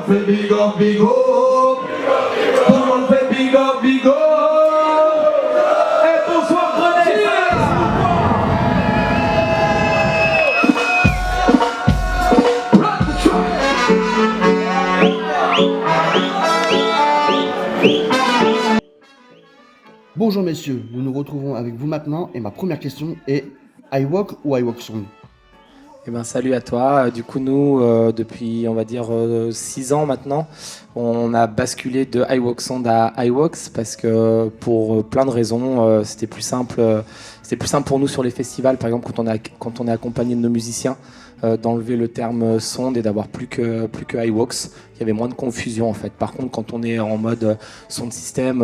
fait big up, big up. Tout le monde fait big up, big up. Et bonsoir Renaissance. Run the track. Bonjour messieurs, nous nous retrouvons avec vous maintenant et ma première question est I Walk ou I Walk Song? Eh ben, salut à toi. Du coup, nous, depuis, on va dire, 6 ans maintenant, on a basculé de iWalkSound à iWalks parce que pour plein de raisons, c'était plus simple. C'était plus simple pour nous sur les festivals, par exemple, quand on est accompagné de nos musiciens, d'enlever le terme sonde et d'avoir plus que iWalks. Il y avait moins de confusion en fait. Par contre, quand on est en mode son de système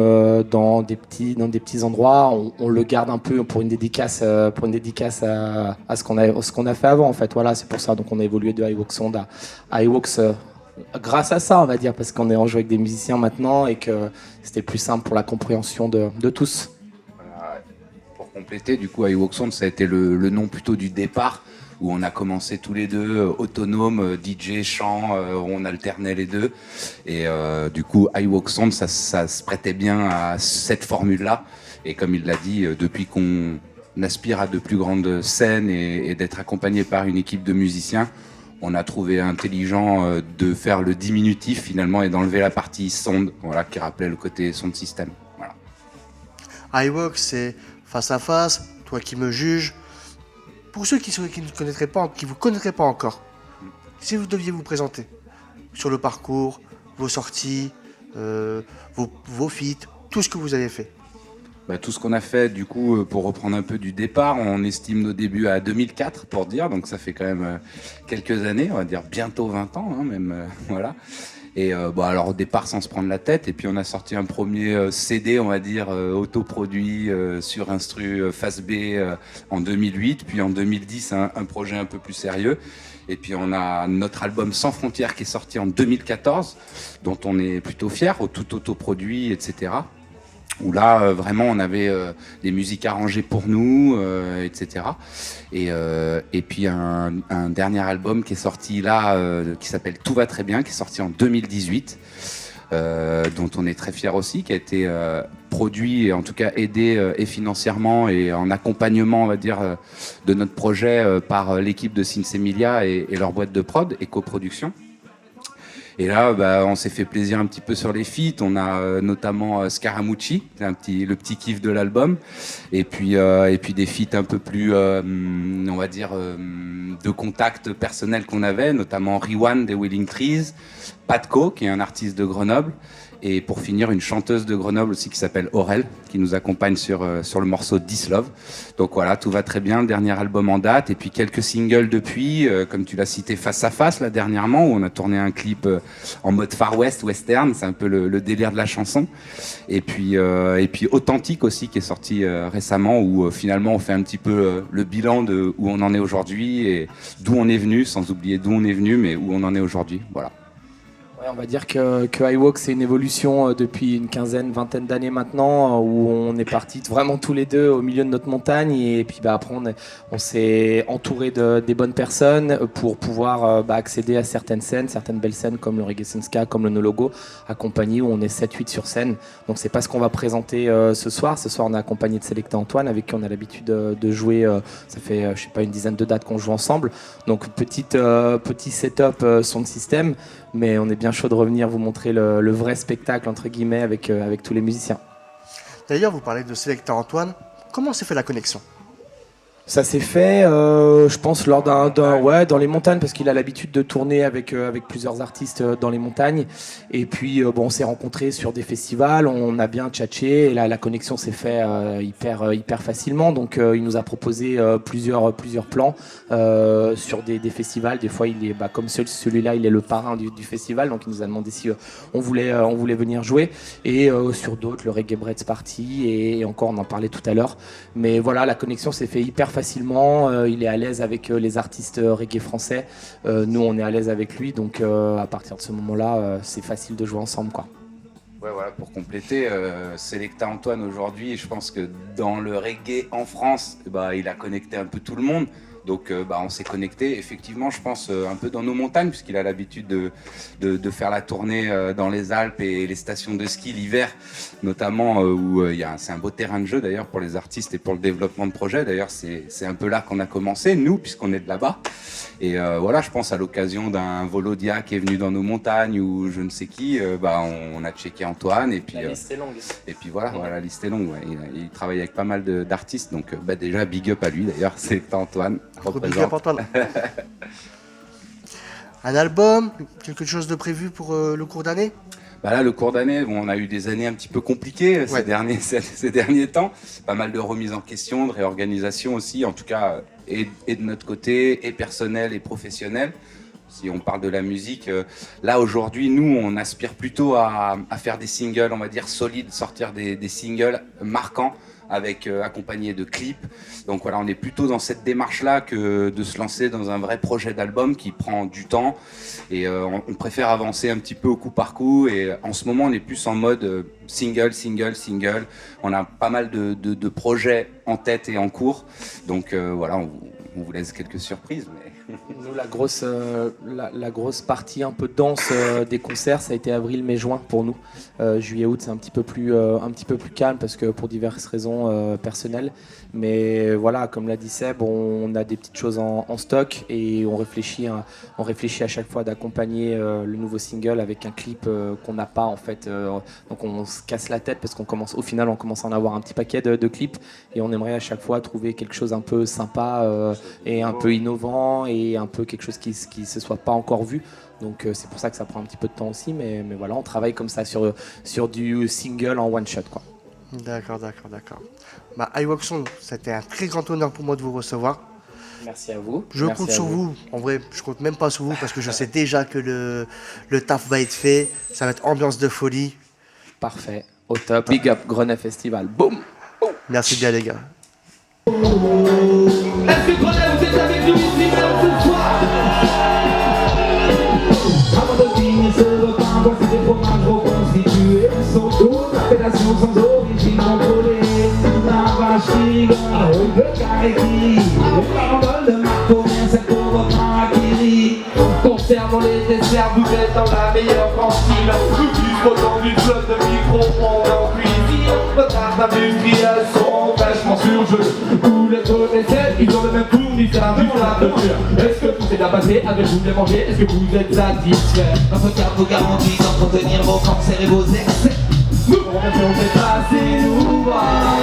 dans des petits endroits, on le garde un peu pour une dédicace à ce qu'on a fait avant en fait. Voilà, c'est pour ça. Donc on a évolué de iWalks Sound à iWalks grâce à ça, on va dire, parce qu'on est en jeu avec des musiciens maintenant et que c'était plus simple pour la compréhension de tous. Voilà. Pour compléter, du coup, iWalk Sound, ça a été le nom plutôt du départ, où on a commencé tous les deux autonomes, DJ, chant, on alternait les deux. Et du coup, iWalk Sound, ça se prêtait bien à cette formule-là. Et comme il l'a dit, depuis qu'on aspire à de plus grandes scènes et d'être accompagné par une équipe de musiciens, on a trouvé intelligent de faire le diminutif finalement et d'enlever la partie sonde, voilà, qui rappelait le côté son de système. Voilà. I Walk c'est face à face, toi qui me juges. Pour ceux qui ne connaîtraient pas, qui vous connaîtraient pas encore, si vous deviez vous présenter sur le parcours, vos sorties, vos feats, tout ce que vous avez fait. Bah, tout ce qu'on a fait, du coup, pour reprendre un peu du départ, on estime nos débuts à 2004, pour dire, donc ça fait quand même quelques années, on va dire bientôt 20 ans, hein, même, voilà. Et bon, alors au départ sans se prendre la tête, et puis on a sorti un premier CD, on va dire, autoproduit sur instru face B en 2008, puis en 2010 un projet un peu plus sérieux. Et puis on a notre album Sans Frontières qui est sorti en 2014, dont on est plutôt fiers, au tout autoproduit, etc. Où là, vraiment, on avait des musiques arrangées pour nous, etc. Et puis un dernier album qui est sorti là, qui s'appelle Tout va très bien, qui est sorti en 2018, dont on est très fiers aussi, qui a été produit et en tout cas aidé et financièrement et en accompagnement, on va dire, de notre projet par l'équipe de Sinsemilia et leur boîte de prod et coproduction. Et là, bah, on s'est fait plaisir un petit peu sur les feats. On a notamment Scaramucci, le petit kiff de l'album. Et puis des feats un peu plus, on va dire, de contact personnel qu'on avait, notamment Riwan des Willing Trees, Patco, qui est un artiste de Grenoble. Et pour finir, une chanteuse de Grenoble aussi qui s'appelle Aurel, qui nous accompagne sur le morceau This Love. Donc voilà, tout va très bien, dernier album en date, et puis quelques singles depuis, comme tu l'as cité, Face à Face, là, dernièrement, où on a tourné un clip en mode Far West, western, c'est un peu le délire de la chanson. Et puis Authentique aussi, qui est sorti récemment, où finalement on fait un petit peu le bilan de où on en est aujourd'hui, et d'où on est venu, sans oublier d'où on est venu, mais où on en est aujourd'hui, voilà. Ouais, on va dire que iWalk, c'est une évolution depuis une vingtaine d'années maintenant, où on est partis vraiment tous les deux au milieu de notre montagne, et puis après on s'est entouré des bonnes personnes pour pouvoir accéder à certaines scènes, certaines belles scènes comme le Reggae Senska, comme le No Logo, accompagné où on est 7-8 sur scène. Donc c'est pas ce qu'on va présenter ce soir. Ce soir on est accompagné de Selecta Antoine, avec qui on a l'habitude de jouer, ça fait je sais pas une dizaine de dates qu'on joue ensemble. Donc petit setup son de système, mais on est bien chaud de revenir vous montrer le vrai spectacle entre guillemets avec tous les musiciens. D'ailleurs, vous parlez de Selecta Antoine. Comment s'est fait la connexion? Ça s'est fait, je pense, lors dans les montagnes, parce qu'il a l'habitude de tourner avec plusieurs artistes dans les montagnes. Et puis, on s'est rencontrés sur des festivals, on a bien tchatché, et là, la connexion s'est faite hyper facilement. Donc, il nous a proposé plusieurs plans sur des festivals. Des fois, il est, comme celui-là, il est le parrain du festival, donc il nous a demandé si on voulait venir jouer. Et sur d'autres, le Reggae Breads Party, et encore, on en parlait tout à l'heure. Mais voilà, la connexion s'est faite hyper facilement. Il est à l'aise avec les artistes reggae français. Nous, on est à l'aise avec lui. Donc, à partir de ce moment-là, c'est facile de jouer ensemble, quoi. Ouais, voilà, pour compléter, Selecta Antoine aujourd'hui, je pense que dans le reggae en France, il a connecté un peu tout le monde. Donc on s'est connecté, effectivement, je pense, un peu dans nos montagnes, puisqu'il a l'habitude de faire la tournée dans les Alpes et les stations de ski l'hiver, notamment où c'est un beau terrain de jeu d'ailleurs pour les artistes et pour le développement de projets. D'ailleurs, c'est un peu là qu'on a commencé, nous, puisqu'on est de là-bas. Et voilà, je pense à l'occasion d'un Volodia qui est venu dans nos montagnes ou je ne sais qui, on a checké Antoine et puis La liste est longue. et puis voilà, la liste est longue. Ouais. Il travaille avec pas mal d'artistes, donc déjà big up à lui d'ailleurs, c'est Antoine. Big up, Antoine. Un album, quelque chose de prévu pour le cours d'année? Là, le cours d'année, on a eu des années un petit peu compliquées ces derniers temps. Pas mal de remises en question, de réorganisation aussi, en tout cas, et de notre côté, et personnel et professionnel. Si on parle de la musique, là aujourd'hui, nous, on aspire plutôt à faire des singles, on va dire solides, sortir des singles marquants, avec accompagné de clips. Donc voilà, on est plutôt dans cette démarche-là que de se lancer dans un vrai projet d'album qui prend du temps. Et on préfère avancer un petit peu au coup par coup. Et en ce moment, on est plus en mode single. On a pas mal de projets en tête et en cours. Donc voilà, on vous laisse quelques surprises. Mais... Nous, la grosse partie un peu dense des concerts, ça a été avril, mai, juin pour nous. Juillet, août, c'est un petit peu plus calme parce que pour diverses raisons personnelles. Mais voilà, comme l'a dit Seb, on a des petites choses en stock et on réfléchit à chaque fois d'accompagner le nouveau single avec un clip qu'on n'a pas en fait. Donc on se casse la tête parce au final, on commence à en avoir un petit paquet de clips et on aimerait à chaque fois trouver quelque chose un peu sympa et un peu innovant et un peu quelque chose qui se soit pas encore vu. Donc c'est pour ça que ça prend un petit peu de temps aussi, mais voilà, on travaille comme ça sur du single en one shot, quoi. D'accord. iWalkSong, c'était un très grand honneur pour moi de vous recevoir. Merci à vous. Je compte sur vous. En vrai, je compte même pas sur vous parce que je sais déjà que le taf va être fait. Ça va être ambiance de folie. Parfait, au top. Big up, Grenade Festival. Boum. Merci bien les gars. Est-ce que Grenade, vous êtes avec nous ici ce soir? Avant de finir ce repas, voici des fromages reconstitués. Sont toutes appellations sans origine contrôlée. La vache qui rigole, le carré qui rit. Les paroles de Marco, bien c'est pour votre Akiri. Concernant les desserts, vous êtes dans la meilleure cantine. Le plus dans d'une flotte de micro-ondes en cuisine. Votre art industriel sont vachement surgelés. Vous les connaissez, ils ont le même fournisseur du plat de cœur. Est-ce que tout s'est bien passé? Avez-vous bien mangé? Est-ce que vous êtes satisfait? Notre carte vous garantit d'entretenir vos cancers et vos excès. Nous, on est passé nous voir.